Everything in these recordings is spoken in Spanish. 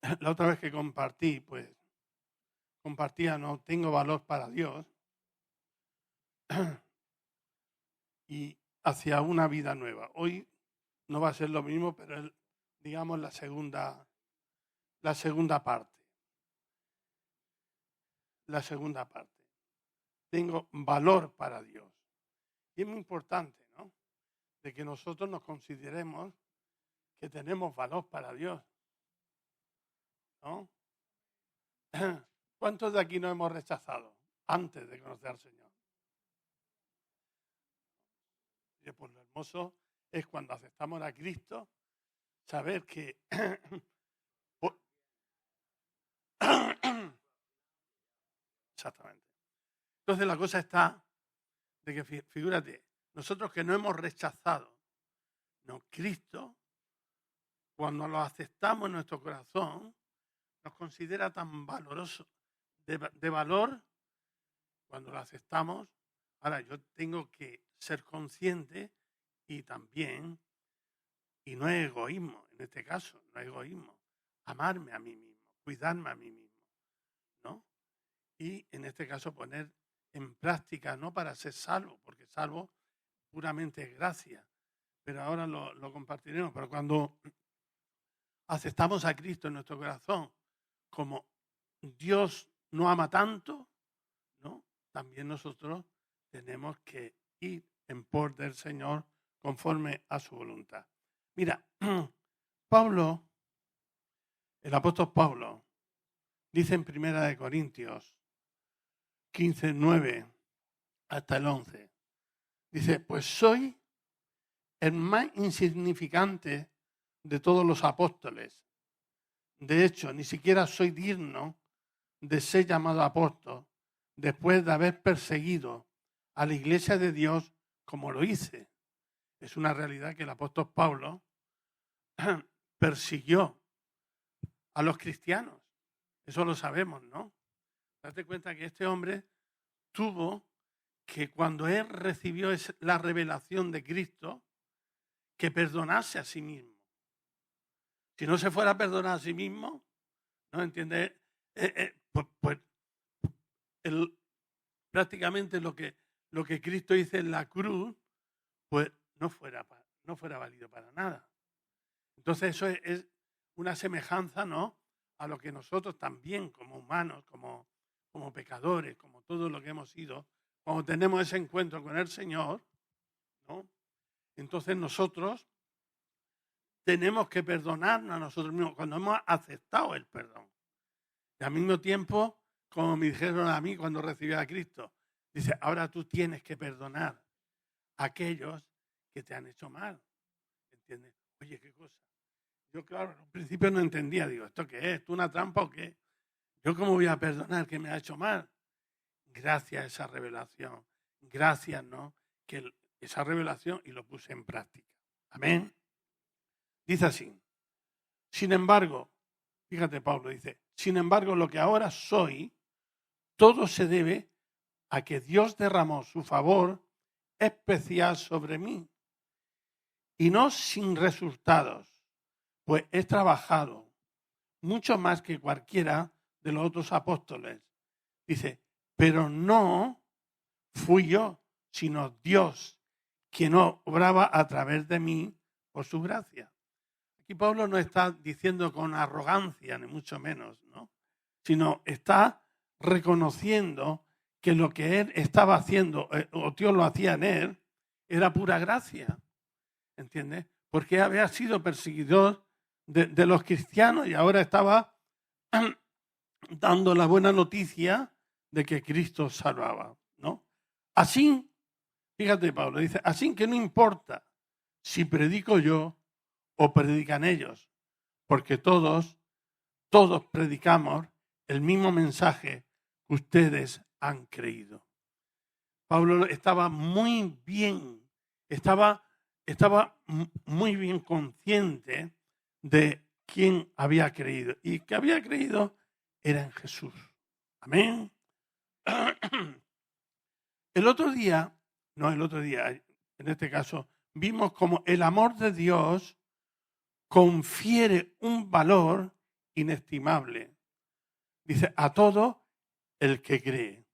La otra vez que compartía, no tengo valor para Dios y hacia una vida nueva. Hoy no va a ser lo mismo, pero es, digamos, la segunda parte. La segunda parte. Tengo valor para Dios. Y es muy importante, ¿no? De que nosotros nos consideremos que tenemos valor para Dios, ¿no? ¿Cuántos de aquí nos hemos rechazado antes de conocer al Señor? Y pues lo hermoso es cuando aceptamos a Cristo, saber que exactamente. Entonces la cosa está de que, figúrate, nosotros que no hemos rechazado, no, Cristo, cuando lo aceptamos en nuestro corazón, nos considera tan valoroso, de valor, cuando lo aceptamos. Ahora, yo tengo que ser consciente y también, y no es egoísmo, en este caso, no es egoísmo, amarme a mí mismo, cuidarme a mí mismo, ¿no? Y en este caso poner en práctica, no para ser salvo, porque salvo puramente es gracia, pero ahora lo compartiremos, pero cuando aceptamos a Cristo en nuestro corazón como Dios no ama tanto, ¿no? También nosotros tenemos que ir en pos del Señor conforme a su voluntad. Mira, Pablo, el apóstol Pablo, dice en 1 Corintios 15, 9 hasta el 11, dice, pues soy el más insignificante de todos los apóstoles. De hecho, ni siquiera soy digno de ser llamado apóstol después de haber perseguido a la iglesia de Dios como lo hice. Es una realidad que el apóstol Pablo persiguió a los cristianos. Eso lo sabemos, ¿no? Date cuenta que este hombre tuvo que, cuando él recibió la revelación de Cristo, que perdonase a sí mismo. Si no se fuera a perdonar a sí mismo, ¿no entiendes? Pues prácticamente lo que Cristo hizo en la cruz, pues no fuera válido para nada. Entonces eso es una semejanza, ¿no?, a lo que nosotros también, como humanos, como pecadores, como todo lo que hemos sido, cuando tenemos ese encuentro con el Señor, ¿no?, entonces nosotros tenemos que perdonarnos a nosotros mismos cuando hemos aceptado el perdón. Y al mismo tiempo, como me dijeron a mí cuando recibí a Cristo, dice, ahora tú tienes que perdonar a aquellos que te han hecho mal. ¿Entiendes? Oye, qué cosa. Yo, claro, al principio no entendía. Digo, ¿esto qué es? ¿Esto una trampa o qué? ¿Yo cómo voy a perdonar que me ha hecho mal? Gracias a esa revelación. Gracias, ¿no?, que esa revelación, y lo puse en práctica. Amén. Dice así. Sin embargo, fíjate, Pablo dice, sin embargo, lo que ahora soy, todo se debe a que Dios derramó su favor especial sobre mí. Y no sin resultados, pues he trabajado mucho más que cualquiera de los otros apóstoles. Dice, pero no fui yo, sino Dios, quien obraba a través de mí por su gracia. Aquí Pablo no está diciendo con arrogancia, ni mucho menos, ¿no?, sino está reconociendo que lo que él estaba haciendo, o Dios lo hacía en él, era pura gracia. ¿Entiendes? Porque había sido perseguidor de los cristianos y ahora estaba dando la buena noticia de que Cristo salvaba, ¿no? Así, fíjate, Pablo dice, así que no importa si predico yo o predican ellos, porque todos predicamos el mismo mensaje que ustedes han creído. Pablo estaba muy bien, estaba muy bien consciente de quién había creído. Y que había creído era en Jesús. Amén. El otro día, en este caso, vimos cómo el amor de Dios confiere un valor inestimable. Dice, a todo el que cree.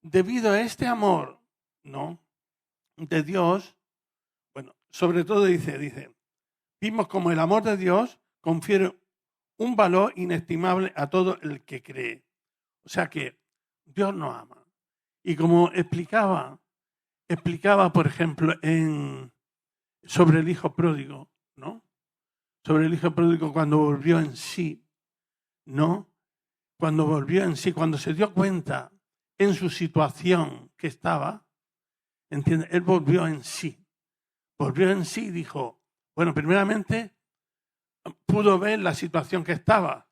Debido a este amor, ¿no?, de Dios, bueno, sobre todo dice, vimos como el amor de Dios confiere un valor inestimable a todo el que cree. O sea que Dios nos ama. Y como explicaba, por ejemplo, sobre el hijo pródigo, ¿no? Sobre el hijo pródigo cuando volvió en sí, ¿no? Cuando volvió en sí, cuando se dio cuenta en su situación que estaba, ¿entiendes? Él volvió en sí. Volvió en sí y dijo, bueno, primeramente pudo ver la situación que estaba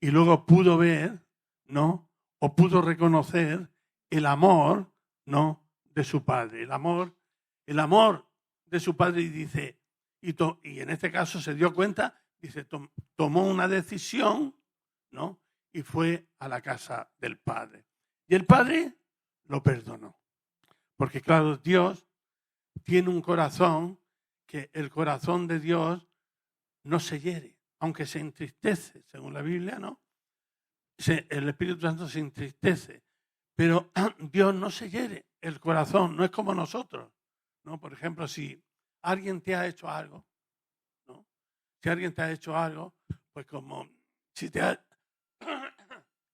y luego pudo ver, ¿no?, o pudo reconocer el amor, ¿no?, de su padre. El amor de su padre, y dice, y en este caso se dio cuenta, dice, tomó una decisión, ¿no?, y fue a la casa del padre. Y el padre lo perdonó. Porque claro, Dios tiene un corazón que el corazón de Dios no se hiere, aunque se entristece, según la Biblia, ¿no? El Espíritu Santo se entristece, pero Dios no se hiere, el corazón no es como nosotros, ¿no? Por ejemplo, si alguien te ha hecho algo, ¿no? Si alguien te ha hecho algo, pues como si te ha,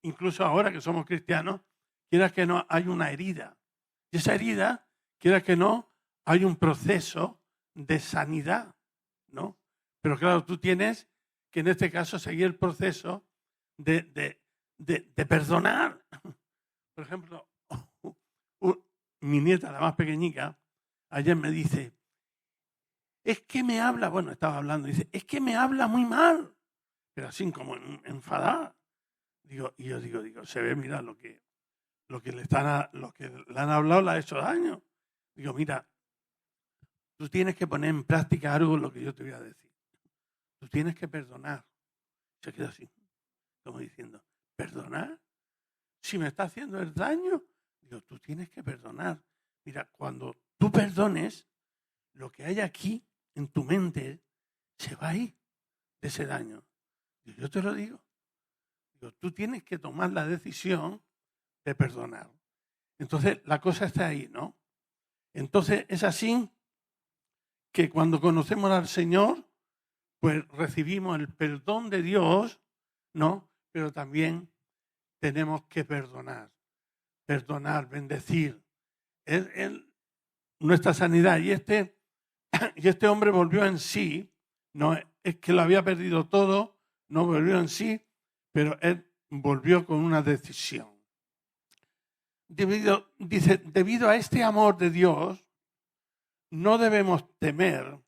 incluso ahora que somos cristianos, quiera que no, hay una herida. Y esa herida, quiera que no, hay un proceso de sanidad, ¿no? Pero claro, tú tienes que en este caso seguir el proceso de perdonar. Por ejemplo, mi nieta, la más pequeñica, ayer me dice, es que me habla, bueno, estaba hablando, dice, es que me habla muy mal, pero así como enfadada. Digo, y yo digo, se ve, mira, lo que le han hablado le ha hecho daño. Digo, mira, tú tienes que poner en práctica algo lo que yo te voy a decir. Tú tienes que perdonar. Se quedó así, como diciendo, ¿perdonar? Si me está haciendo el daño, digo, tú tienes que perdonar. Mira, cuando tú perdones, lo que hay aquí en tu mente se va a ir de ese daño. Digo, yo te lo digo. Digo, tú tienes que tomar la decisión de perdonar. Entonces, la cosa está ahí, ¿no? Entonces, es así que cuando conocemos al Señor, pues recibimos el perdón de Dios, ¿no? Pero también tenemos que perdonar, bendecir. Es nuestra sanidad. Y este hombre volvió en sí, no es que lo había perdido todo, no volvió en sí, pero él volvió con una decisión. Debido a este amor de Dios, no debemos temer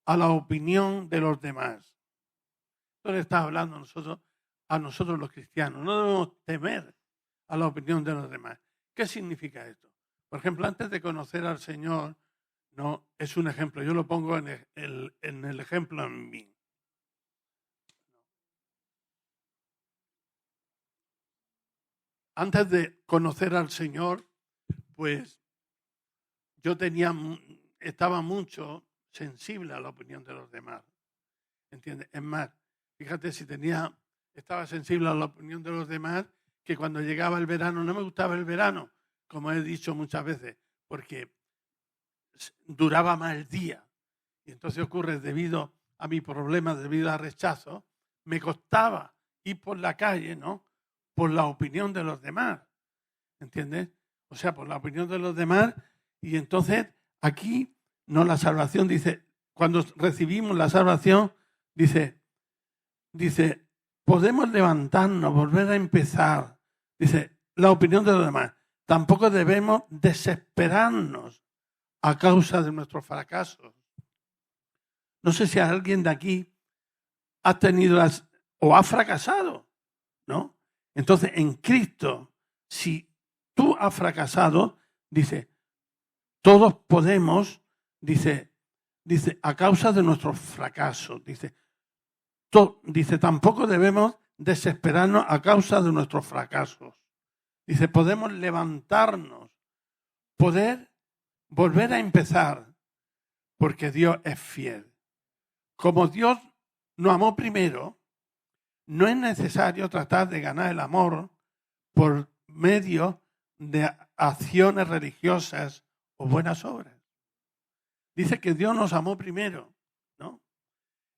a la opinión de los demás. Entonces está hablando a nosotros los cristianos. No debemos temer a la opinión de los demás. ¿Qué significa esto? Por ejemplo, antes de conocer al Señor, no es un ejemplo. Yo lo pongo en el ejemplo en mí. Antes de conocer al Señor, pues yo estaba mucho sensible a la opinión de los demás. ¿Entiendes? Es más, fíjate, estaba sensible a la opinión de los demás, que cuando llegaba el verano, no me gustaba el verano, como he dicho muchas veces, porque duraba más el día. Y entonces ocurre, debido a mi problema, debido al rechazo, me costaba ir por la calle, ¿no?, por la opinión de los demás. ¿Entiendes? O sea, por la opinión de los demás. Y entonces aquí, no, la salvación dice, cuando recibimos la salvación, dice, podemos levantarnos, volver a empezar. Dice, la opinión de los demás. Tampoco debemos desesperarnos a causa de nuestros fracasos. No sé si alguien de aquí ha tenido o ha fracasado, ¿no? Entonces, en Cristo, si tú has fracasado, dice, todos podemos, dice, a causa de nuestros fracasos, dice, tampoco debemos desesperarnos a causa de nuestros fracasos. Dice, podemos levantarnos, poder volver a empezar, porque Dios es fiel. Como Dios nos amó primero, no es necesario tratar de ganar el amor por medio de acciones religiosas o buenas obras. Dice que Dios nos amó primero, ¿no?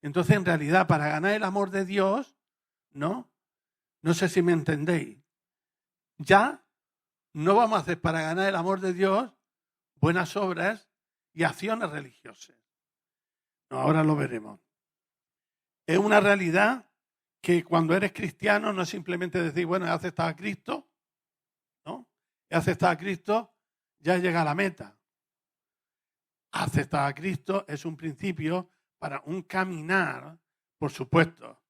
Entonces, en realidad, para ganar el amor de Dios, ¿no? No sé si me entendéis. Ya no vamos a hacer para ganar el amor de Dios buenas obras y acciones religiosas. No, ahora lo veremos. Es una realidad que cuando eres cristiano no es simplemente decir, bueno, he aceptado a Cristo, ¿no? He aceptado a Cristo, ya llega a la meta. Aceptar a Cristo es un principio para un caminar, por supuesto.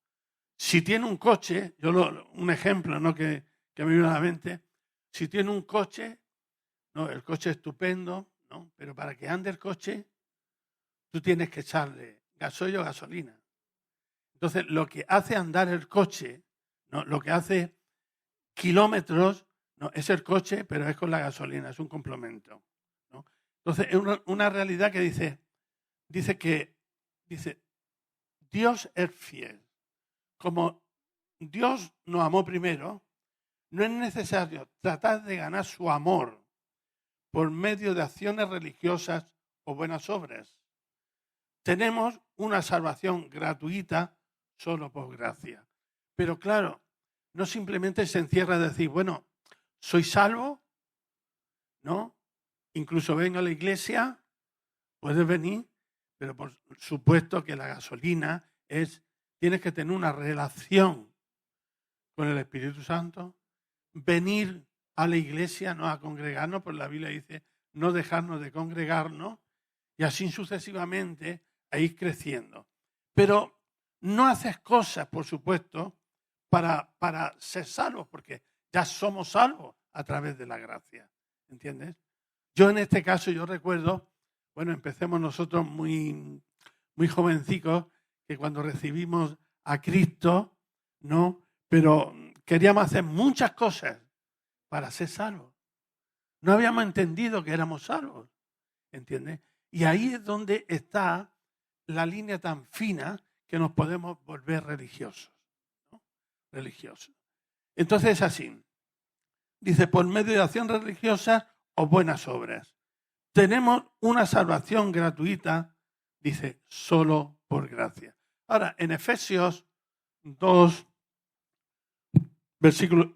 Si tiene un coche, un ejemplo, ¿no? que me viene a la mente, si tiene un coche, ¿no? El coche es estupendo, ¿no? Pero para que ande el coche, tú tienes que echarle gasoil o gasolina. Entonces, lo que hace andar el coche, ¿no? Lo que hace kilómetros, no es el coche, pero es con la gasolina, es un complemento, ¿no? Entonces, es una realidad que dice Dios es fiel. Como Dios nos amó primero, no es necesario tratar de ganar su amor por medio de acciones religiosas o buenas obras. Tenemos una salvación gratuita solo por gracia. Pero claro, no simplemente se encierra a decir, bueno, soy salvo, ¿no? Incluso vengo a la iglesia, puedes venir, pero por supuesto que la gasolina tienes que tener una relación con el Espíritu Santo, venir a la iglesia, no a congregarnos, porque la Biblia dice no dejarnos de congregarnos, y así sucesivamente a ir creciendo. Pero no haces cosas, por supuesto, para ser salvos, porque ya somos salvos a través de la gracia, ¿entiendes? Yo en este caso, yo recuerdo, bueno, empecemos nosotros muy, muy jovencicos, que cuando recibimos a Cristo, ¿no? Pero queríamos hacer muchas cosas para ser salvos. No habíamos entendido que éramos salvos, ¿entiendes? Y ahí es donde está la línea tan fina que nos podemos volver religiosos, ¿no? Religiosos. Entonces es así. Dice, por medio de acción religiosa o buenas obras. Tenemos una salvación gratuita, dice, solo por gracia. Ahora, en Efesios 2,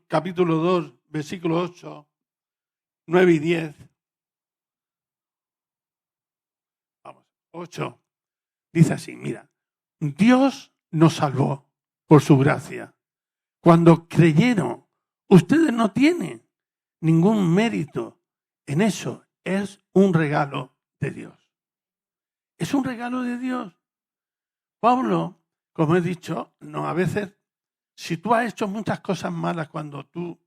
capítulo 2, versículo 8, 9 y 10. Vamos, 8. Dice así, mira, Dios nos salvó por su gracia. Cuando creyeron, ustedes no tienen ningún mérito en eso. Es un regalo de Dios. Es un regalo de Dios. Pablo, como he dicho, no, a veces, si tú has hecho muchas cosas malas cuando tú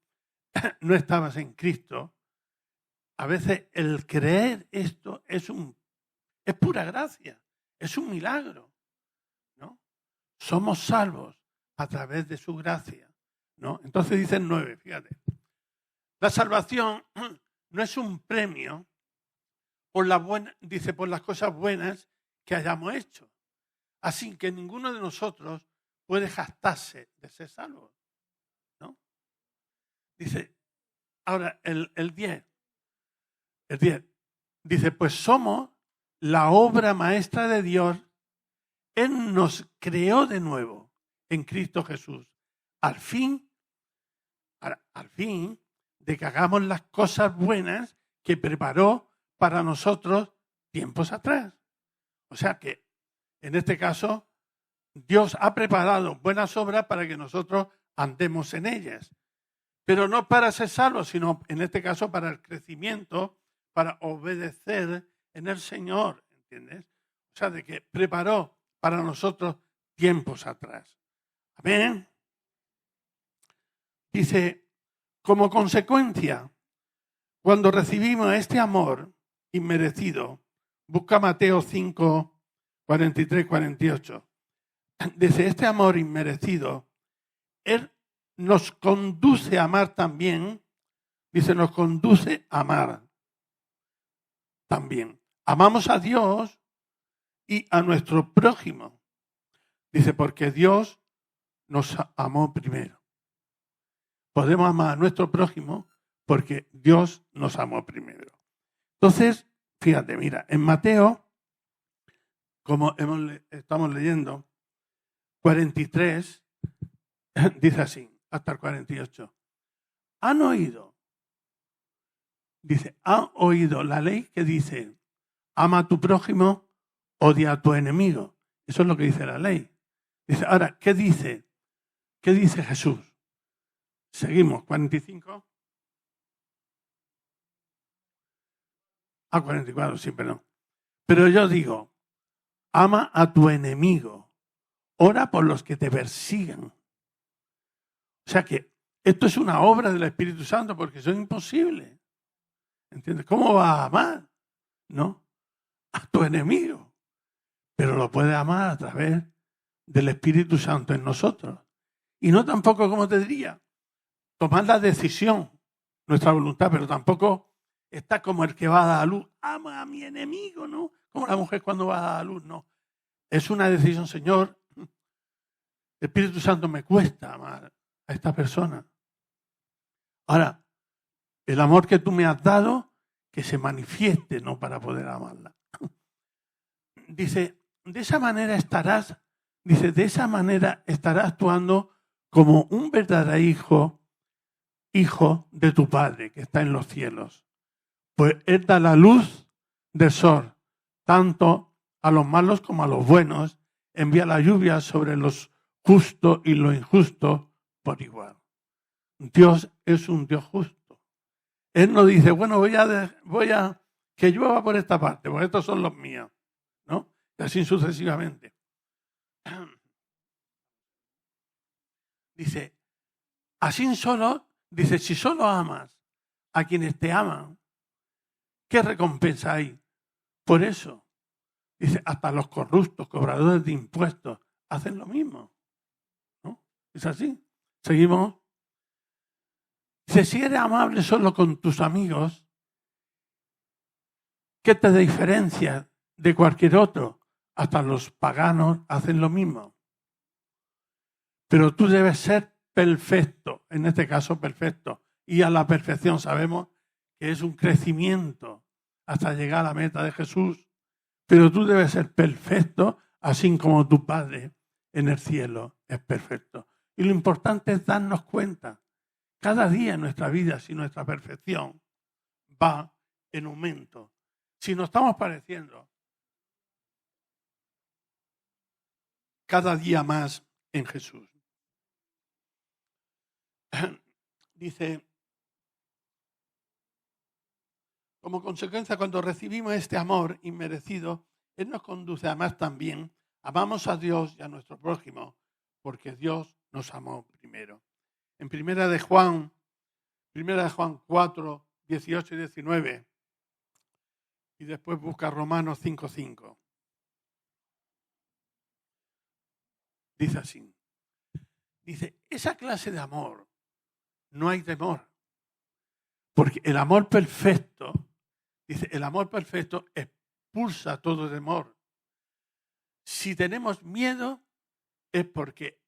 no estabas en Cristo, a veces el creer esto es pura gracia, es un milagro, ¿no? Somos salvos a través de su gracia, ¿no? Entonces dice el 9, fíjate. La salvación no es un premio por las cosas buenas que hayamos hecho. Así que ninguno de nosotros puede jactarse de ser salvo, ¿no? Dice, ahora el 10. El 10. Dice, pues somos la obra maestra de Dios. Él nos creó de nuevo en Cristo Jesús. Al fin de que hagamos las cosas buenas que preparó para nosotros tiempos atrás. O sea que, en este caso, Dios ha preparado buenas obras para que nosotros andemos en ellas. Pero no para ser salvos, sino, en este caso, para el crecimiento, para obedecer en el Señor, ¿entiendes? O sea, de que preparó para nosotros tiempos atrás. Amén. Dice, como consecuencia, cuando recibimos este amor inmerecido, busca Mateo 5, 43, 48. Dice, este amor inmerecido, Él nos conduce a amar también. Dice, nos conduce a amar también. Amamos a Dios y a nuestro prójimo. Dice, porque Dios nos amó primero. Podemos amar a nuestro prójimo porque Dios nos amó primero. Entonces, fíjate, mira, en Mateo, como estamos leyendo, 43, dice así, hasta el 48. ¿Han oído? Dice, ¿han oído la ley que dice, ama a tu prójimo, odia a tu enemigo? Eso es lo que dice la ley. Dice, ahora, ¿qué dice? ¿Qué dice Jesús? Seguimos, 45. 44, sí, perdón. Pero yo digo, ama a tu enemigo, ora por los que te persigan. O sea que esto es una obra del Espíritu Santo porque eso es imposible. ¿Entiendes? ¿Cómo vas a amar? ¿No? A tu enemigo. Pero lo puedes amar a través del Espíritu Santo en nosotros. Y no tampoco, como te diría, tomar la decisión, nuestra voluntad, pero tampoco está como el que va a dar a luz. Ama a mi enemigo, ¿no? Como la mujer cuando va a dar a luz, no. Es una decisión, Señor. El Espíritu Santo me cuesta amar a esta persona. Ahora, el amor que tú me has dado, que se manifieste, ¿no? Para poder amarla. Dice, de esa manera estarás actuando como un verdadero hijo de tu Padre que está en los cielos. Pues Él da la luz del sol, tanto a los malos como a los buenos, envía la lluvia sobre los justos y los injustos por igual. Dios es un Dios justo. Él no dice, bueno, voy a que llueva por esta parte, porque estos son los míos, ¿no? Y así sucesivamente. Dice, si solo amas a quienes te aman, ¿qué recompensa hay? Por eso, dice, hasta los corruptos, cobradores de impuestos, hacen lo mismo, ¿no? Es así. Seguimos. Dice, si eres amable solo con tus amigos, ¿qué te diferencia de cualquier otro? Hasta los paganos hacen lo mismo. Pero tú debes ser perfecto, en este caso perfecto. Y a la perfección sabemos que es un crecimiento hasta llegar a la meta de Jesús. Pero tú debes ser perfecto, así como tu Padre en el cielo es perfecto. Y lo importante es darnos cuenta, cada día en nuestra vida, si nuestra perfección va en aumento, si nos estamos pareciendo cada día más en Jesús. Dice, como consecuencia, cuando recibimos este amor inmerecido, Él nos conduce a amar también. Amamos a Dios y a nuestro prójimo, porque Dios nos amó primero. En Primera de Juan 4, 18 y 19, y después busca Romanos 5:5. Dice así. Dice, esa clase de amor no hay temor. Porque el amor perfecto, dice, el amor perfecto expulsa todo temor. Si tenemos miedo, es porque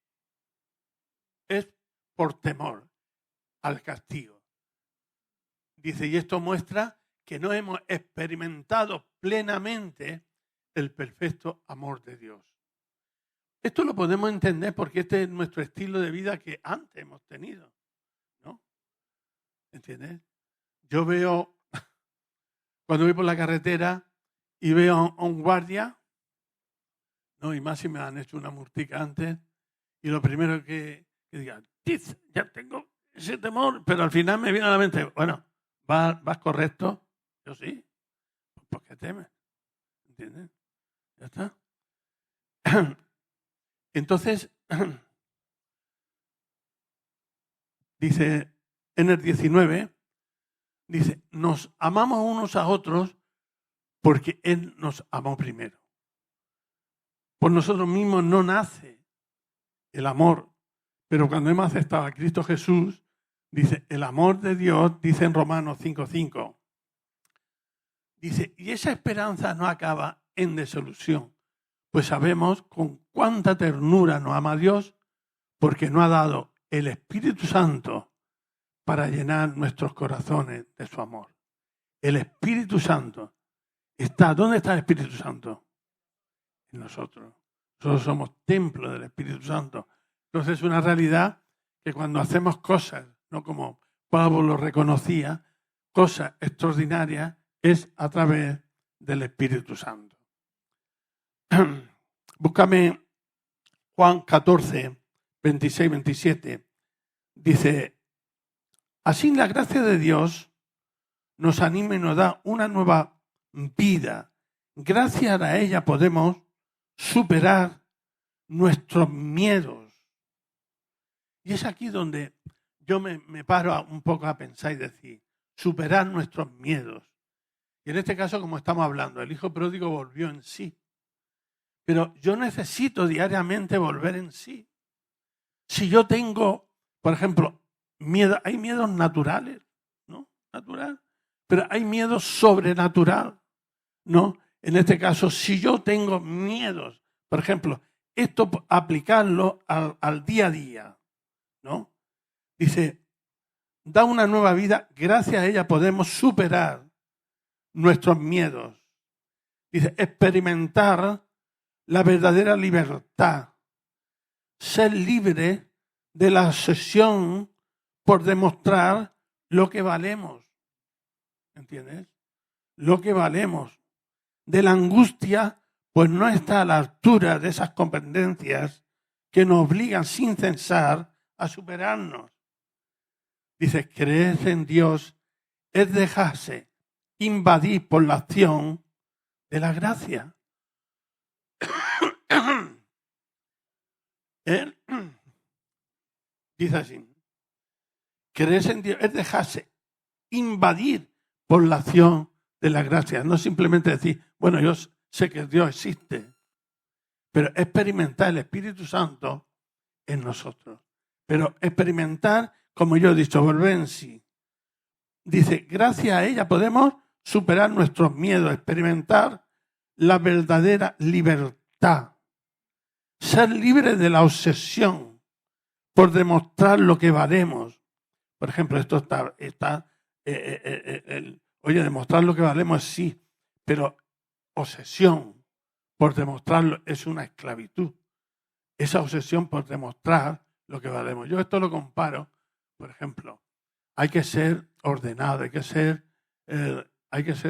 es por temor al castigo. Dice, y esto muestra que no hemos experimentado plenamente el perfecto amor de Dios. Esto lo podemos entender porque este es nuestro estilo de vida que antes hemos tenido, ¿no? ¿Entiendes? Yo veo, cuando voy por la carretera y veo a un guardia, ¿no? Y más si me han hecho una multica antes, y lo primero que diga, ya tengo ese temor, pero al final me viene a la mente, bueno, ¿vas correcto? Yo sí. Pues ¿por qué temes? ¿Entiendes? Ya está. Entonces, dice en el 19, dice, nos amamos unos a otros porque Él nos amó primero. Por nosotros mismos no nace el amor, pero cuando hemos aceptado a Cristo Jesús, dice, el amor de Dios, dice en Romanos 5:5, dice, y esa esperanza no acaba en desilusión, pues sabemos con cuánta ternura nos ama Dios, porque no ha dado el Espíritu Santo para llenar nuestros corazones de su amor. El Espíritu Santo está. ¿Dónde está el Espíritu Santo? En nosotros. Nosotros somos templo del Espíritu Santo. Entonces es una realidad que cuando hacemos cosas, no como Pablo lo reconocía, cosas extraordinarias, es a través del Espíritu Santo. Búscame Juan 14, 26, 27. Dice, así la gracia de Dios nos anima y nos da una nueva vida. Gracias a ella podemos superar nuestros miedos. Y es aquí donde yo me paro un poco a pensar y decir, superar nuestros miedos. Y en este caso, como estamos hablando, el hijo pródigo volvió en sí. Pero yo necesito diariamente volver en sí. Si yo tengo, por ejemplo, miedo, hay miedos naturales, ¿no? Natural. Pero hay miedo sobrenatural, ¿no? En este caso, si yo tengo miedos, por ejemplo, esto aplicarlo al día a día, ¿no? Dice, da una nueva vida, gracias a ella podemos superar nuestros miedos. Dice, experimentar la verdadera libertad, ser libre de la obsesión por demostrar lo que valemos. ¿Entiendes? Lo que valemos. De la angustia, pues no está a la altura de esas competencias que nos obligan sin cesar a superarnos. Dice, creer en Dios es dejarse invadir por la acción de la gracia. Él dice así, creer en Dios es dejarse invadir por la acción de la gracia. No simplemente decir, bueno, yo sé que Dios existe, pero experimentar el Espíritu Santo en nosotros. Pero experimentar, como yo he dicho, volver en sí. Dice, gracias a ella podemos superar nuestros miedos, experimentar la verdadera libertad. Ser libres de la obsesión por demostrar lo que valemos. Por ejemplo, esto está oye, demostrar lo que valemos sí, pero obsesión por demostrarlo es una esclavitud. Esa obsesión por demostrar lo que valemos. Yo esto lo comparo, por ejemplo, hay que ser ordenado, hay que ser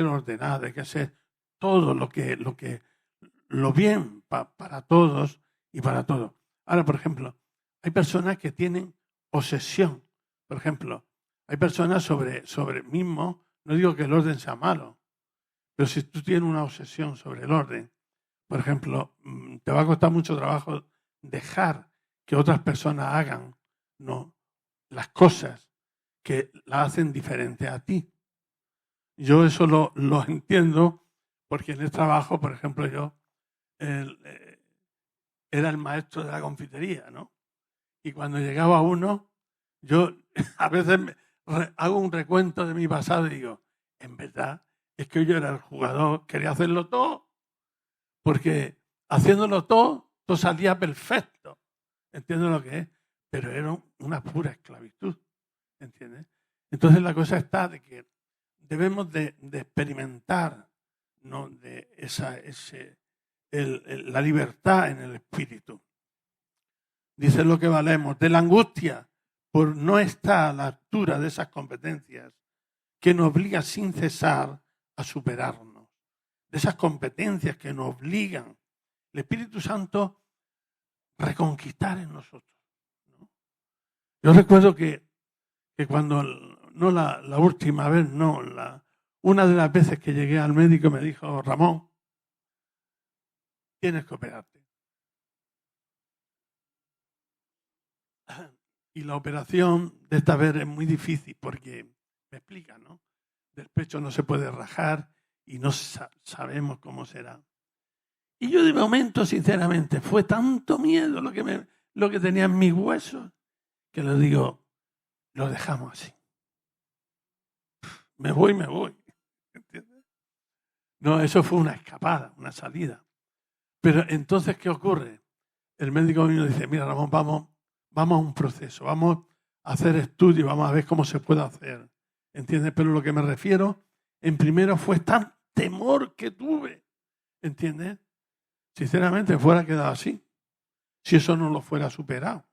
ordenado, hay que hacer todo lo bien para todos y para todos. Ahora, por ejemplo, hay personas que tienen obsesión. Por ejemplo, hay personas sobre mismo, no digo que el orden sea malo, pero si tú tienes una obsesión sobre el orden, por ejemplo, te va a costar mucho trabajo dejar que otras personas hagan, ¿no?, las cosas que las hacen diferentes a ti. Yo eso lo entiendo porque en el trabajo, por ejemplo, yo era el maestro de la confitería, ¿no? Y cuando llegaba uno, yo a veces hago un recuento de mi pasado y digo, en verdad, es que yo era el jugador, quería hacerlo todo, porque haciéndolo todo salía perfecto. ¿Entiendes lo que es? Pero era una pura esclavitud. ¿Entiendes? Entonces la cosa está de que debemos de experimentar, ¿no?, de la libertad en el espíritu. Dice lo que valemos, de la angustia por no estar a la altura de esas competencias que nos obligan sin cesar a superarnos. De esas competencias que nos obligan el Espíritu Santo reconquistar en nosotros, ¿no? Yo recuerdo que cuando, no la última vez, no, una de las veces que llegué al médico me dijo, Ramón, tienes que operarte. Y la operación de esta vez es muy difícil porque, me explica, ¿no?, del pecho no se puede rajar y no sabemos cómo será. Y yo de momento, sinceramente, fue tanto miedo lo que tenía en mis huesos que le digo, lo dejamos así. Me voy. ¿Entiendes? No, eso fue una escapada, una salida. Pero entonces, ¿qué ocurre? El médico mío dice, mira, Ramón, vamos vamos a un proceso, vamos a hacer estudios, vamos a ver cómo se puede hacer. ¿Entiendes? Pero lo que me refiero, en primero fue tan temor que tuve. ¿Entiendes? Sinceramente, fuera quedado así. Si eso no lo fuera superado,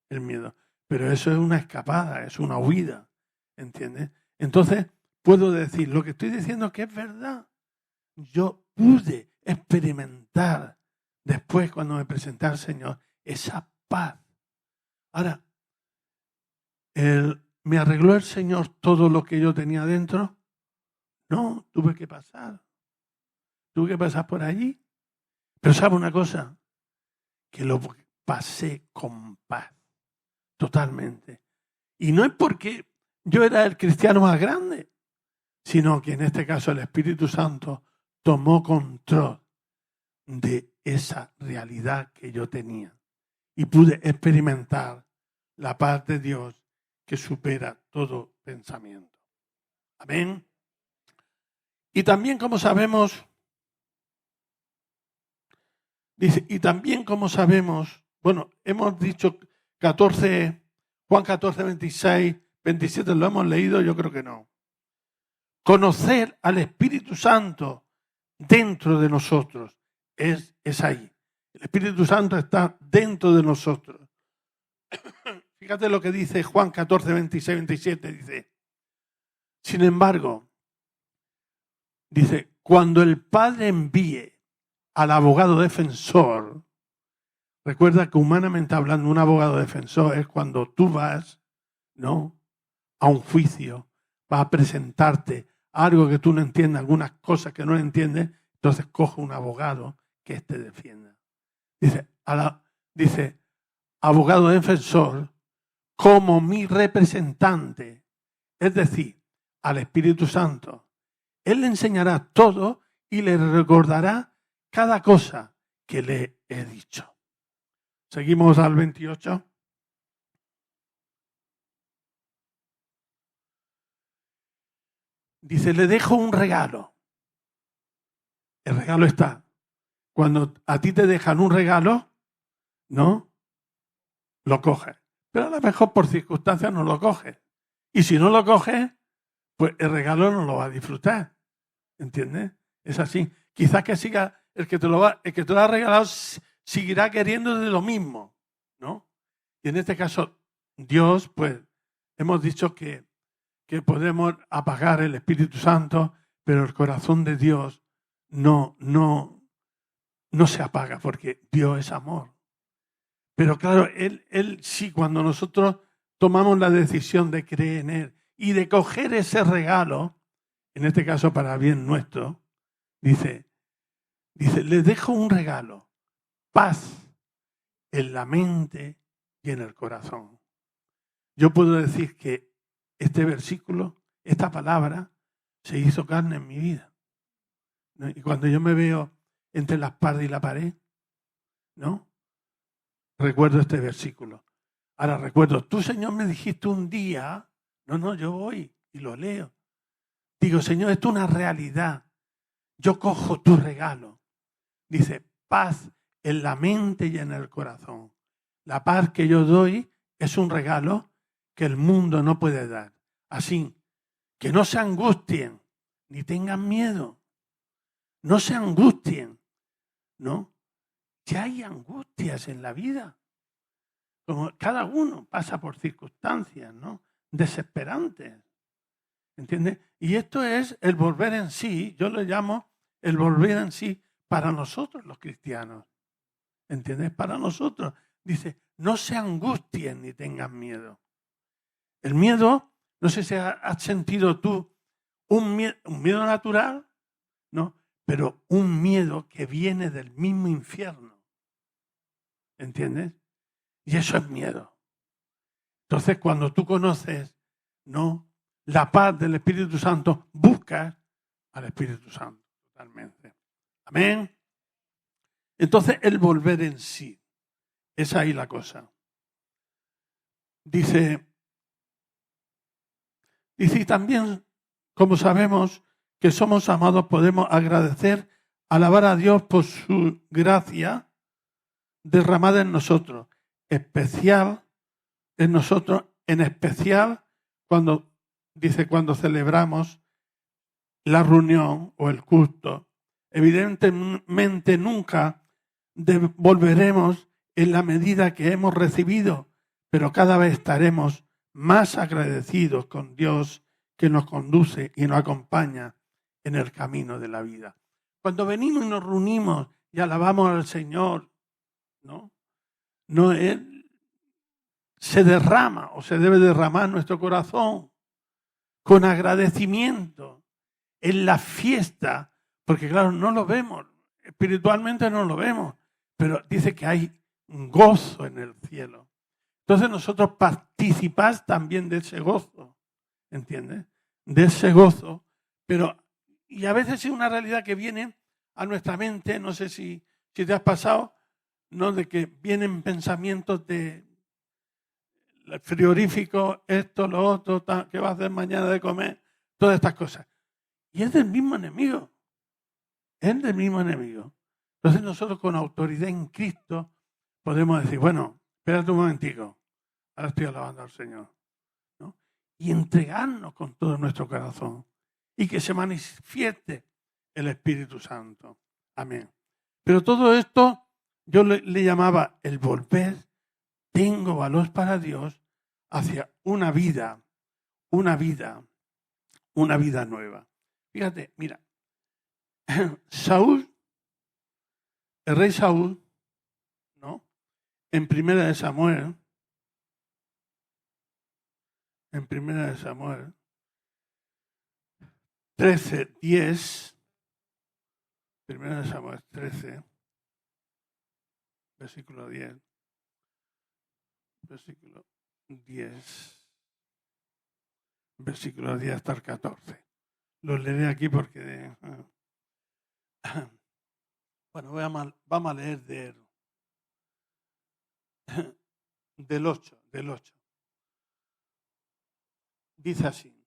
el miedo. Pero eso es una escapada, es una huida. ¿Entiendes? Entonces, puedo decir, lo que estoy diciendo que es verdad. Yo pude experimentar después, cuando me presenté al Señor, esa paz. Ahora, ¿me arregló el Señor todo lo que yo tenía dentro? No, tuve que pasar. Tuve que pasar por allí. Pero ¿sabe una cosa? Que lo pasé con paz. Totalmente. Y no es porque yo era el cristiano más grande, sino que en este caso el Espíritu Santo tomó control de esa realidad que yo tenía. Y pude experimentar la paz de Dios que supera todo pensamiento. Amén. Y también, como sabemos, dice, y también como sabemos, bueno, hemos dicho 14, Juan 14, 26, 27, ¿lo hemos leído? Yo creo que no. Conocer al Espíritu Santo dentro de nosotros es ahí. El Espíritu Santo está dentro de nosotros. Fíjate lo que dice Juan 14, 26, 27. Dice, sin embargo, dice, cuando el Padre envíe al abogado defensor, recuerda que humanamente hablando, un abogado defensor es cuando tú vas, ¿no?, a un juicio, vas a presentarte algo que tú no entiendes, algunas cosas que no entiendes, entonces coge un abogado que te defienda. Dice, abogado defensor, como mi representante, es decir, al Espíritu Santo. Él le enseñará todo y le recordará cada cosa que le he dicho. Seguimos al 28. Dice, le dejo un regalo. El regalo está. Cuando a ti te dejan un regalo, ¿no?, lo coges. Pero a lo mejor por circunstancias no lo coges. Y si no lo coges, pues el regalo no lo va a disfrutar. ¿Entiendes? Es así. Quizás que siga, el que te lo ha regalado seguirá queriendo de lo mismo, ¿no? Y en este caso, Dios, pues, hemos dicho que podemos apagar el Espíritu Santo, pero el corazón de Dios no se apaga, porque Dios es amor. Pero claro, Él sí, cuando nosotros tomamos la decisión de creer en Él y de coger ese regalo, en este caso para bien nuestro, dice, les dejo un regalo, paz en la mente y en el corazón. Yo puedo decir que este versículo, esta palabra, se hizo carne en mi vida, ¿no? Y cuando yo me veo entre la espada y la pared, ¿no?, recuerdo este versículo. Ahora recuerdo, tú, Señor, me dijiste un día, yo voy y lo leo. Digo, Señor, esto es una realidad. Yo cojo tu regalo. Dice, paz en la mente y en el corazón. La paz que yo doy es un regalo que el mundo no puede dar. Así, que no se angustien ni tengan miedo. No se angustien, ¿no? Que hay angustias en la vida. Como cada uno pasa por circunstancias, ¿no?, desesperantes. ¿Entiendes? Y esto es el volver en sí, yo lo llamo el volver en sí para nosotros los cristianos. ¿Entiendes? Para nosotros. Dice, no se angustien ni tengan miedo. El miedo, no sé si has sentido tú un miedo natural, ¿no?, pero un miedo que viene del mismo infierno. ¿Entiendes? Y eso es miedo. Entonces, cuando tú conoces, ¿no?, la paz del Espíritu Santo, buscas al Espíritu Santo totalmente. Amén. Entonces, el volver en sí. Es ahí la cosa. Dice, y también, como sabemos que somos amados, podemos agradecer, alabar a Dios por su gracia derramada en nosotros, especial en nosotros, en especial cuando celebramos la reunión o el culto. Evidentemente nunca devolveremos en la medida que hemos recibido, pero cada vez estaremos más agradecidos con Dios que nos conduce y nos acompaña en el camino de la vida. Cuando venimos y nos reunimos y alabamos al Señor, ¿no? Él se derrama o se debe derramar nuestro corazón con agradecimiento en la fiesta, porque claro, no lo vemos, espiritualmente no lo vemos, pero dice que hay gozo en el cielo. Entonces nosotros participamos también de ese gozo, ¿entiendes? De ese gozo, pero y a veces es una realidad que viene a nuestra mente, no sé si te has pasado, ¿no? De que vienen pensamientos de el frigorífico, esto, lo otro, ¿qué va a hacer mañana de comer? Todas estas cosas. Y es del mismo enemigo. Es del mismo enemigo. Entonces nosotros con autoridad en Cristo podemos decir, bueno, espérate un momentico, ahora estoy alabando al Señor, ¿no? Y entregarnos con todo nuestro corazón y que se manifieste el Espíritu Santo. Amén. Pero todo esto yo le llamaba el volver. Tengo valor para Dios hacia una vida nueva. Fíjate, mira, Saúl, el rey Saúl, ¿no? En Primera de Samuel, 13:10, Primera de Samuel 13, versículo 10, versículo 10 hasta el 14. Lo leeré aquí porque... Bueno, vamos a leer del 8. Dice así.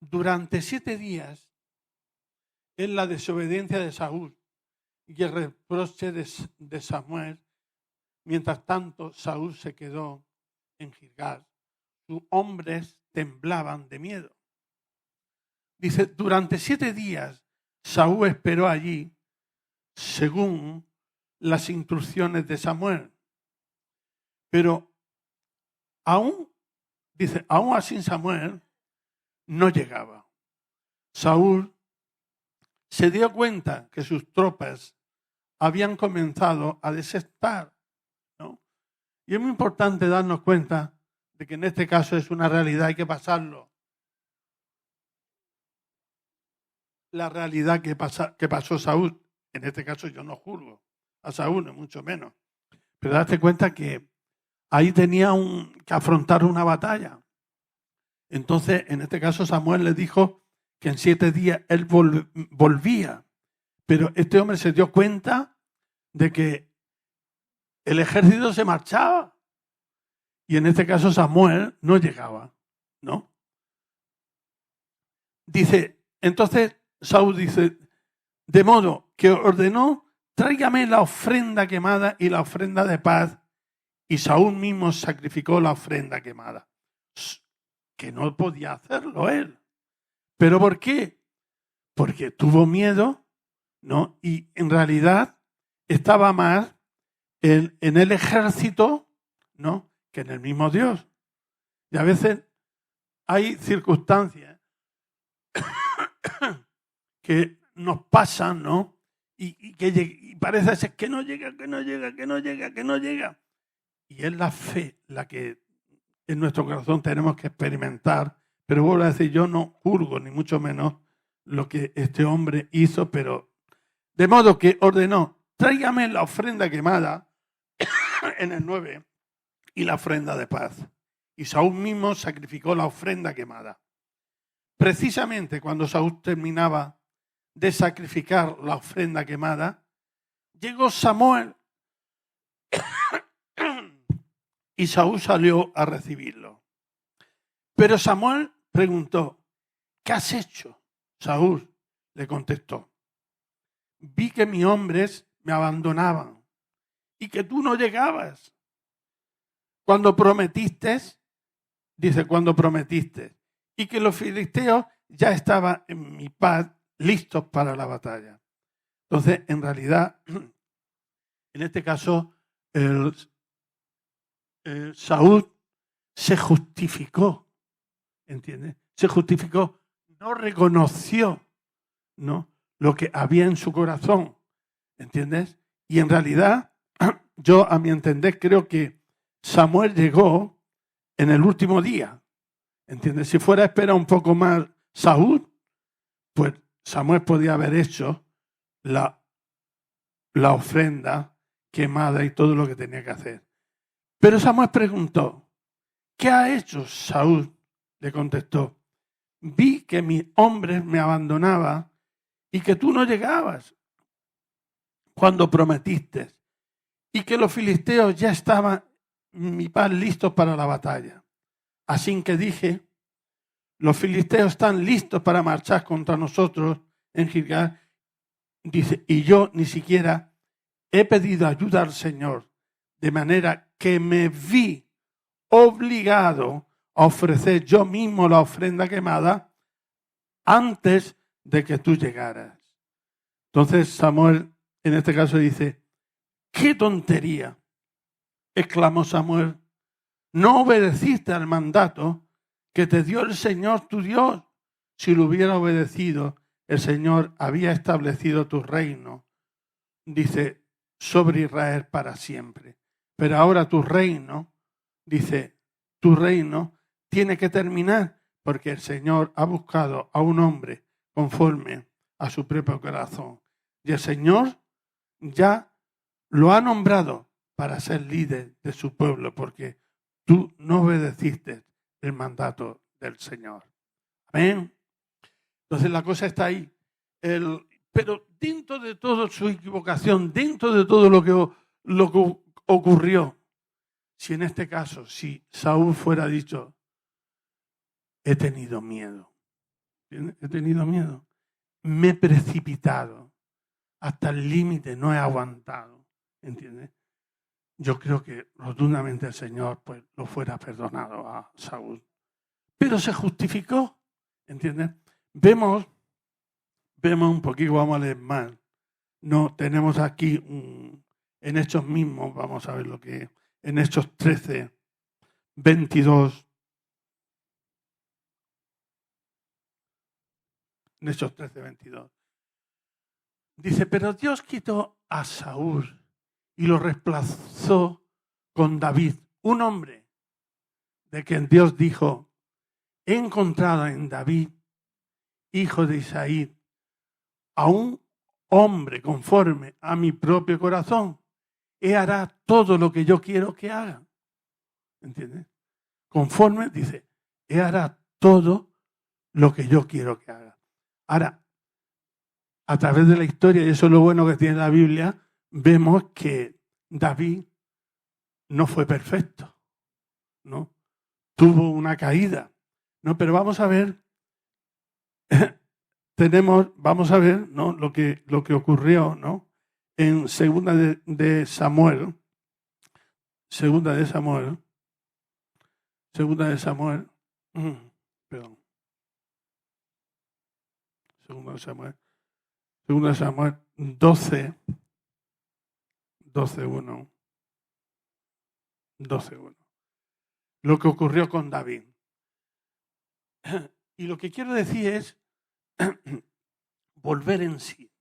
Durante 7 días, en la desobediencia de Saúl y el reproche de Samuel, mientras tanto Saúl se quedó en Gilgal, sus hombres temblaban de miedo. Dice, durante 7 días Saúl esperó allí según las instrucciones de Samuel. Pero aún así Samuel no llegaba. Saúl se dio cuenta que sus tropas habían comenzado a desertar, ¿no? Y es muy importante darnos cuenta de que en este caso es una realidad, hay que pasarlo. La realidad que pasó Saúl, en este caso yo no juzgo a Saúl, ni mucho menos, pero date cuenta que ahí tenía que afrontar una batalla. Entonces, en este caso Samuel le dijo que en 7 días él volvía, pero este hombre se dio cuenta de que el ejército se marchaba y en este caso Samuel no llegaba, ¿no? Dice, entonces Saúl dice, de modo que ordenó, tráigame la ofrenda quemada y la ofrenda de paz, y Saúl mismo sacrificó la ofrenda quemada, que no podía hacerlo él. ¿Pero por qué? Porque tuvo miedo, ¿no? Y en realidad estaba más en el ejército, ¿no? Que en el mismo Dios. Y a veces hay circunstancias que nos pasan, ¿no? Y parece ser que no llega. Y es la fe la que en nuestro corazón tenemos que experimentar. Pero vuelvo a decir, yo no juzgo ni mucho menos lo que este hombre hizo, pero de modo que ordenó, tráigame la ofrenda quemada en el 9 y la ofrenda de paz. Y Saúl mismo sacrificó la ofrenda quemada. Precisamente cuando Saúl terminaba de sacrificar la ofrenda quemada, llegó Samuel y Saúl salió a recibirlo. Pero Samuel preguntó, ¿qué has hecho? Saúl le contestó, vi que mis hombres me abandonaban y que tú no llegabas. cuando prometiste, dice, cuando prometiste, y que los filisteos ya estaban en mi paz, listos para la batalla. Entonces, en realidad, en este caso, Saúl se justificó, ¿entiendes? Se justificó, no reconoció, ¿no?, lo que había en su corazón, ¿entiendes? Y en realidad, yo a mi entender creo que Samuel llegó en el último día, ¿entiendes? Si fuera a esperar un poco más Saúl, pues Samuel podía haber hecho la ofrenda quemada y todo lo que tenía que hacer. Pero Samuel preguntó, ¿qué ha hecho Saúl? Le contestó, vi que mis hombres me abandonaban y que tú no llegabas cuando prometiste y que los filisteos ya estaban mi paz listos para la batalla. Así que dije, los filisteos están listos para marchar contra nosotros en Gilgal. Dice, y yo ni siquiera he pedido ayuda al Señor, de manera que me vi obligado a ofrecer yo mismo la ofrenda quemada antes de que tú llegaras. Entonces Samuel, en este caso, dice, ¡qué tontería!, exclamó Samuel. No obedeciste al mandato que te dio el Señor tu Dios. Si lo hubiera obedecido, el Señor había establecido tu reino, dice, sobre Israel para siempre. Pero ahora tu reino, dice, tu reino tiene que terminar porque el Señor ha buscado a un hombre conforme a su propio corazón. Y el Señor ya lo ha nombrado para ser líder de su pueblo porque tú no obedeciste el mandato del Señor. Amén. Entonces la cosa está ahí. Pero dentro de toda su equivocación, dentro de todo lo que ocurrió, si en este caso, si Saúl fuera dicho, he tenido miedo, he tenido miedo, me he precipitado, hasta el límite no he aguantado, ¿entiendes? Yo creo que rotundamente el Señor pues lo fuera perdonado a Saúl. Pero se justificó, ¿entiendes? Vemos un poquito, vamos a leer más. No, tenemos aquí en Hechos mismos, vamos a ver lo que es, en Hechos 13, 22. En Hechos 13, 22. Dice, pero Dios quitó a Saúl y lo reemplazó con David, un hombre de quien Dios dijo, he encontrado en David, hijo de Isaí, a un hombre conforme a mi propio corazón. Él hará todo lo que yo quiero que haga. ¿Entiendes? Conforme, dice, Él hará todo lo que yo quiero que haga. Ahora, a través de la historia, y eso es lo bueno que tiene la Biblia, vemos que David no fue perfecto, ¿no? Tuvo una caída, ¿no? Pero vamos a ver, vamos a ver, ¿no?, lo que ocurrió, ¿no?, en segunda de Samuel, perdón, segunda de Samuel 12, 12:1. Lo que ocurrió con David. Y lo que quiero decir es volver en sí.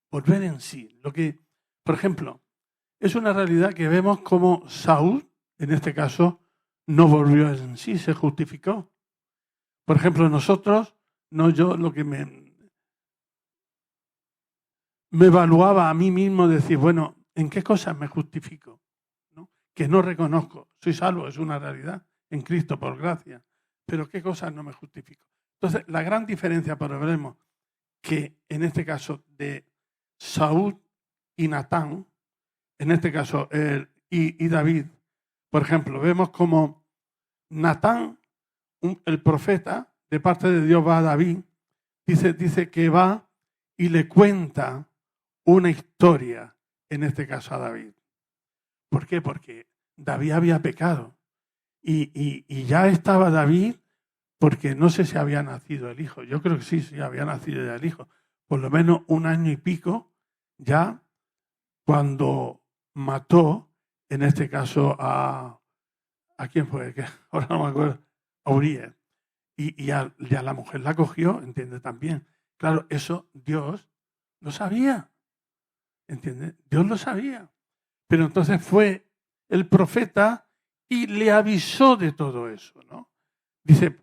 Volver en sí. Lo que, por ejemplo, es una realidad que vemos como Saúl, en este caso, no volvió en sí, se justificó. Por ejemplo, nosotros, no yo, lo que me evaluaba a mí mismo, decir, bueno, ¿en qué cosas me justifico? ¿No? Que no reconozco. Soy salvo, es una realidad en Cristo por gracia. Pero ¿qué cosas no me justifico? Entonces, la gran diferencia, pero veremos, que en este caso de Saúl y Natán, en este caso y David, por ejemplo, vemos como Natán, el profeta, de parte de Dios va a David, dice que va y le cuenta una historia, en este caso a David. ¿Por qué? Porque David había pecado. y ya estaba David, porque no sé si había nacido el hijo. Yo creo que sí había nacido ya el hijo. Por lo menos 1 año y pico, ya cuando mató, en este caso, ¿a quién fue? Que ahora no me acuerdo, a Urias. Y ya la mujer la cogió, ¿entiendes? También. Claro, eso Dios lo sabía, ¿entiendes? Dios lo sabía. Pero entonces fue el profeta y le avisó de todo eso, ¿no? Dice,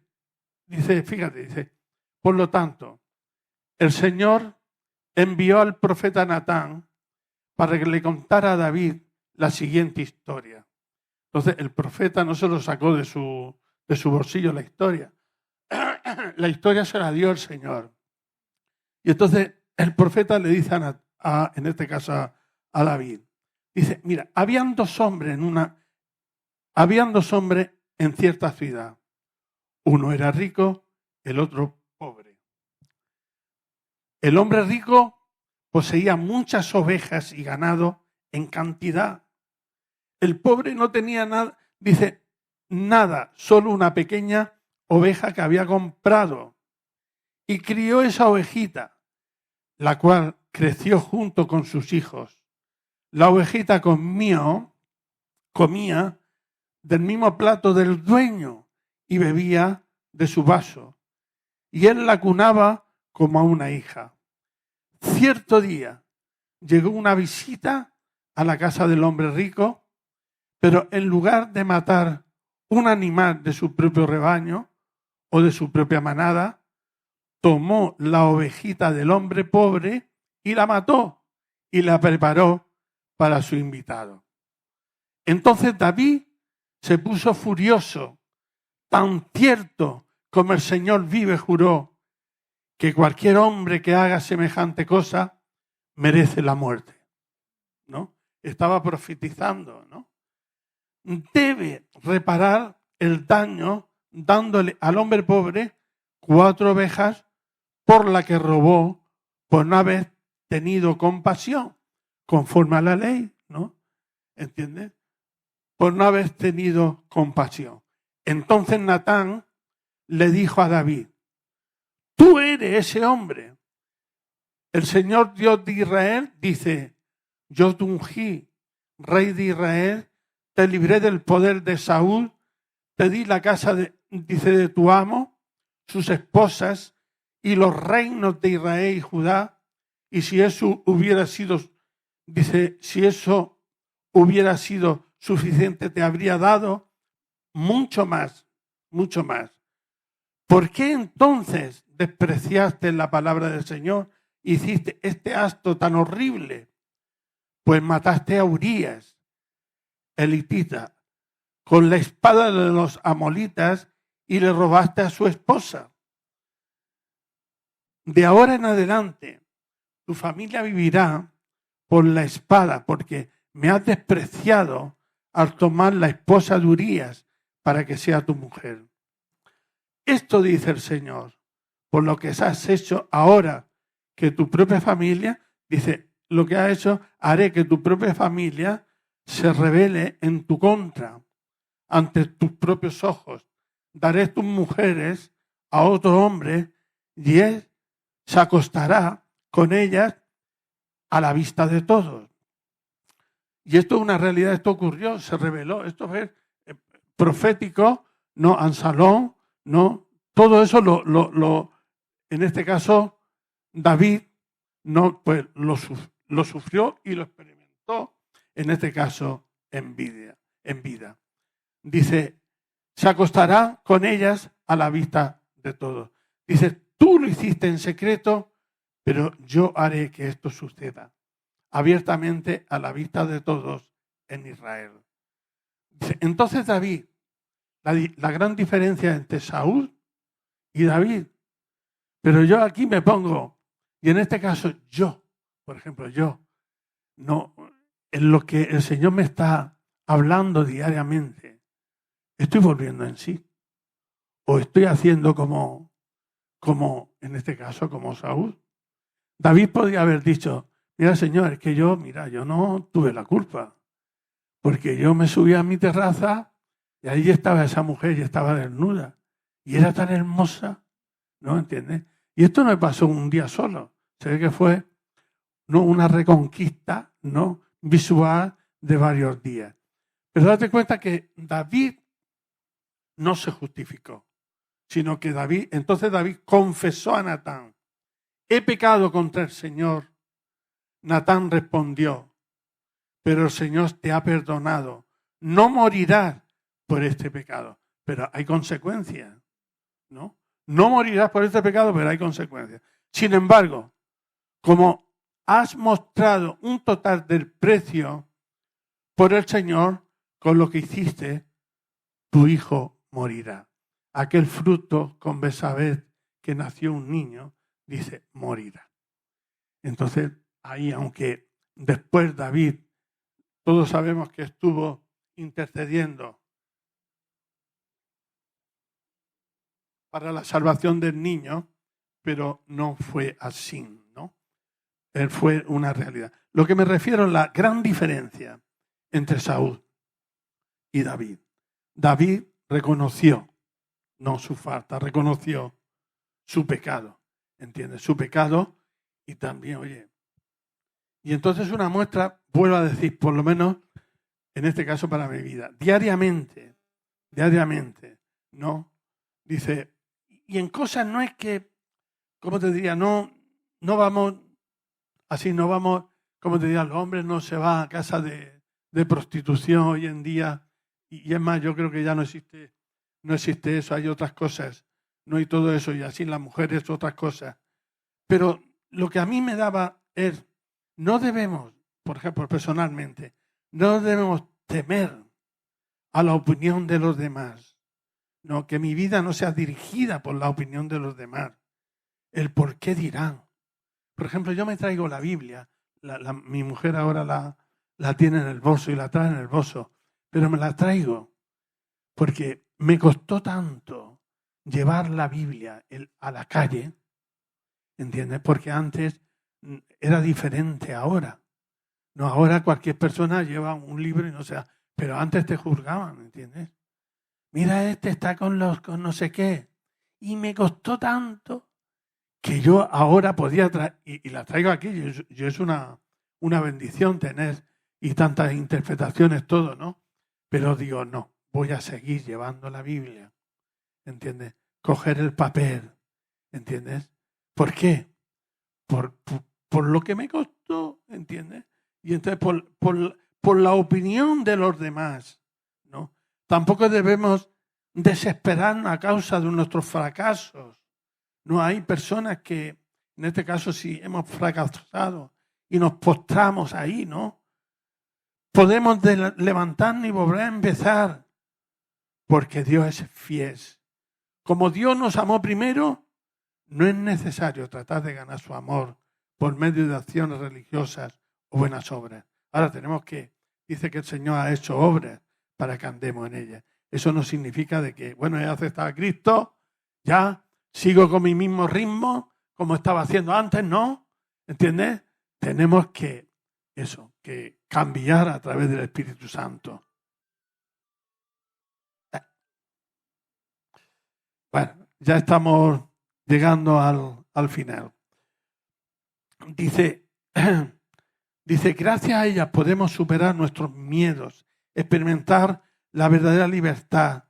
fíjate, dice, por lo tanto, el Señor envió al profeta Natán para que le contara a David la siguiente historia. Entonces el profeta no se lo sacó de su bolsillo la historia. La historia se la dio el Señor. Y entonces el profeta le dice en este caso a David, dice, mira, habían dos hombres en cierta ciudad. Uno era rico, el otro pobre. El hombre rico poseía muchas ovejas y ganado en cantidad. El pobre no tenía nada, dice, nada, solo una pequeña oveja que había comprado. Y crió esa ovejita, la cual creció junto con sus hijos. La ovejita comía del mismo plato del dueño y bebía de su vaso. Y él la cunaba como a una hija. Cierto día llegó una visita a la casa del hombre rico, pero en lugar de matar un animal de su propio rebaño o de su propia manada, tomó la ovejita del hombre pobre y la mató y la preparó para su invitado. Entonces David se puso furioso, tan cierto como el Señor vive, juró, que cualquier hombre que haga semejante cosa merece la muerte, ¿no? Estaba profetizando, ¿no? Debe reparar el daño dándole al hombre pobre 4 ovejas por la que robó por no haber tenido compasión, conforme a la ley, ¿no? ¿Entiendes? Por no haber tenido compasión. Entonces Natán le dijo a David, tú eres ese hombre. El Señor Dios de Israel dice, yo te ungí, rey de Israel, te libré del poder de Saúl, te di la casa de tu amo, sus esposas y los reinos de Israel y Judá. Y si eso hubiera sido, dice, si eso hubiera sido suficiente, te habría dado mucho más, mucho más. ¿Por qué entonces despreciaste la palabra del Señor? Hiciste este acto tan horrible, pues mataste a Urías, el hitita, con la espada de los amonitas y le robaste a su esposa. De ahora en adelante, tu familia vivirá por la espada, porque me has despreciado al tomar la esposa de Urías para que sea tu mujer. Esto dice el Señor, por lo que has hecho ahora que tu propia familia, dice, lo que has hecho, haré que tu propia familia se rebele en tu contra, ante tus propios ojos. Daré tus mujeres a otro hombre y él se acostará con ellas a la vista de todos. Y esto es una realidad, esto ocurrió, se reveló, esto fue profético, no Absalón, no, todo eso en este caso, David no, pues lo sufrió y lo experimentó, en este caso, en vida. Dice, se acostará con ellas a la vista de todos. Dice, tú lo hiciste en secreto, pero yo haré que esto suceda abiertamente a la vista de todos en Israel. Dice, entonces David, la gran diferencia entre Saúl y David, pero yo aquí me pongo, y en este caso yo, por ejemplo, yo, no, en lo que el Señor me está hablando diariamente, estoy volviendo en sí, o estoy haciendo como en este caso, como Saúl. David podría haber dicho, mira Señor, es que yo no tuve la culpa, porque yo me subí a mi terraza Y ahí estaba esa mujer y estaba desnuda. Y era tan hermosa, ¿no? ¿Entiendes? Y esto no pasó un día solo. Se ve que fue, ¿no?, una reconquista, ¿no?, visual de varios días. Pero date cuenta que David no se justificó, sino que entonces David confesó a Natán: he pecado contra el Señor. Natán respondió: pero el Señor te ha perdonado. No morirás por este pecado. Pero hay consecuencias, ¿no? No morirás por este pecado, pero hay consecuencias. Sin embargo, como has mostrado un total del precio por el Señor, con lo que hiciste, tu hijo morirá. Aquel fruto con Besabet que nació un niño, dice, morirá. Entonces, ahí, aunque después David, todos sabemos que estuvo intercediendo para la salvación del niño, pero no fue así, ¿no? Él fue una realidad. Lo que me refiero es la gran diferencia entre Saúl y David. David reconoció, no su falta, reconoció su pecado, ¿entiendes? Su pecado y también, oye. Y entonces una muestra, vuelvo a decir, por lo menos en este caso para mi vida, diariamente, ¿no? Dice, y en cosas no es que, ¿cómo te diría? No vamos, así no vamos, como te diría, los hombres no se van a casa de prostitución hoy en día, y es más, yo creo que ya no existe eso, hay otras cosas, no hay todo eso, y así las mujeres otras cosas. Pero lo que a mí me daba es, no debemos, por ejemplo, personalmente, no debemos temer a la opinión de los demás. No, que mi vida no sea dirigida por la opinión de los demás. El por qué dirán. Por ejemplo, yo me traigo la Biblia. Mi mujer ahora la tiene en el bolso y la trae en el bolso. Pero me la traigo porque me costó tanto llevar la Biblia a la calle. ¿Entiendes? Porque antes era diferente ahora. No, ahora cualquier persona lleva un libro y no sé, pero antes te juzgaban, ¿entiendes? Mira, está con no sé qué. Y me costó tanto que yo ahora podía traer, y la traigo aquí, yo es una bendición tener y tantas interpretaciones, todo, ¿no? Pero digo, no, voy a seguir llevando la Biblia, ¿entiendes? Coger el papel, ¿entiendes? ¿Por qué? Por lo que me costó, ¿entiendes? Y entonces por la opinión de los demás, ¿no? Tampoco debemos desesperarnos a causa de nuestros fracasos. No hay personas que, en este caso, si hemos fracasado y nos postramos ahí, ¿no? Podemos levantarnos y volver a empezar, porque Dios es fiel. Como Dios nos amó primero, no es necesario tratar de ganar su amor por medio de acciones religiosas o buenas obras. Ahora dice que el Señor ha hecho obras para que andemos en ellas. Eso no significa de que, bueno, he aceptado a Cristo, ya sigo con mi mismo ritmo, como estaba haciendo antes, ¿no? ¿Entiendes? Tenemos que cambiar a través del Espíritu Santo. Bueno, ya estamos llegando al final. Dice, gracias a ellas podemos superar nuestros miedos, experimentar la verdadera libertad,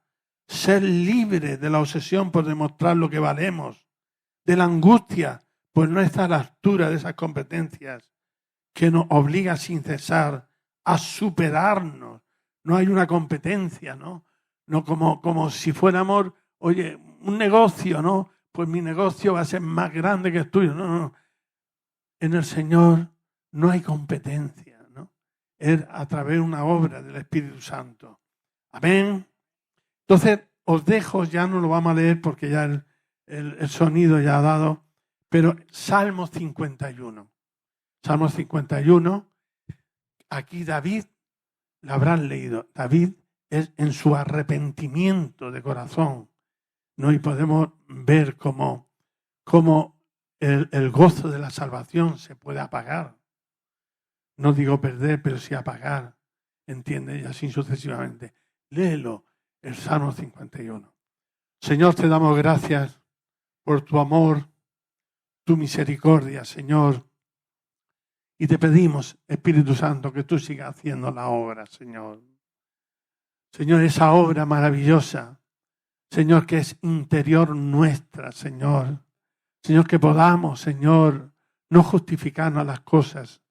ser libres de la obsesión por demostrar lo que valemos, de la angustia por no estar a la altura de esas competencias que nos obliga sin cesar a superarnos. No hay una competencia, ¿no? No como si fuéramos, oye, un negocio, ¿no? Pues mi negocio va a ser más grande que el tuyo. No. En el Señor no hay competencia, ¿no? Es a través de una obra del Espíritu Santo. Amén. Entonces, os dejo, ya no lo vamos a leer porque ya el sonido ya ha dado, pero Salmo 51. Salmo 51, aquí David, lo habrán leído, David es en su arrepentimiento de corazón, ¿no? Y podemos ver cómo el gozo de la salvación se puede apagar. No digo perder, pero sí apagar, ¿entiendes? Y así sucesivamente. Léelo. El Salmo 51. Señor, te damos gracias por tu amor, tu misericordia, Señor. Y te pedimos, Espíritu Santo, que tú sigas haciendo la obra, Señor. Señor, esa obra maravillosa, Señor, que es interior nuestra, Señor. Señor, que podamos, Señor, no justificarnos las cosas,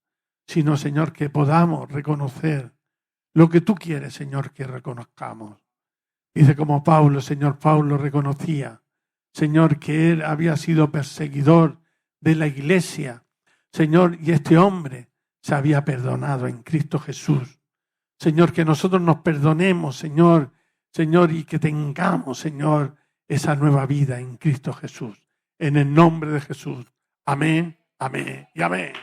sino, Señor, que podamos reconocer lo que tú quieres, Señor, que reconozcamos. Dice como Pablo, Señor, Pablo reconocía, Señor, que él había sido perseguidor de la iglesia, Señor, y este hombre se había perdonado en Cristo Jesús. Señor, que nosotros nos perdonemos, Señor, Señor, y que tengamos, Señor, esa nueva vida en Cristo Jesús. En el nombre de Jesús. Amén, amén y amén.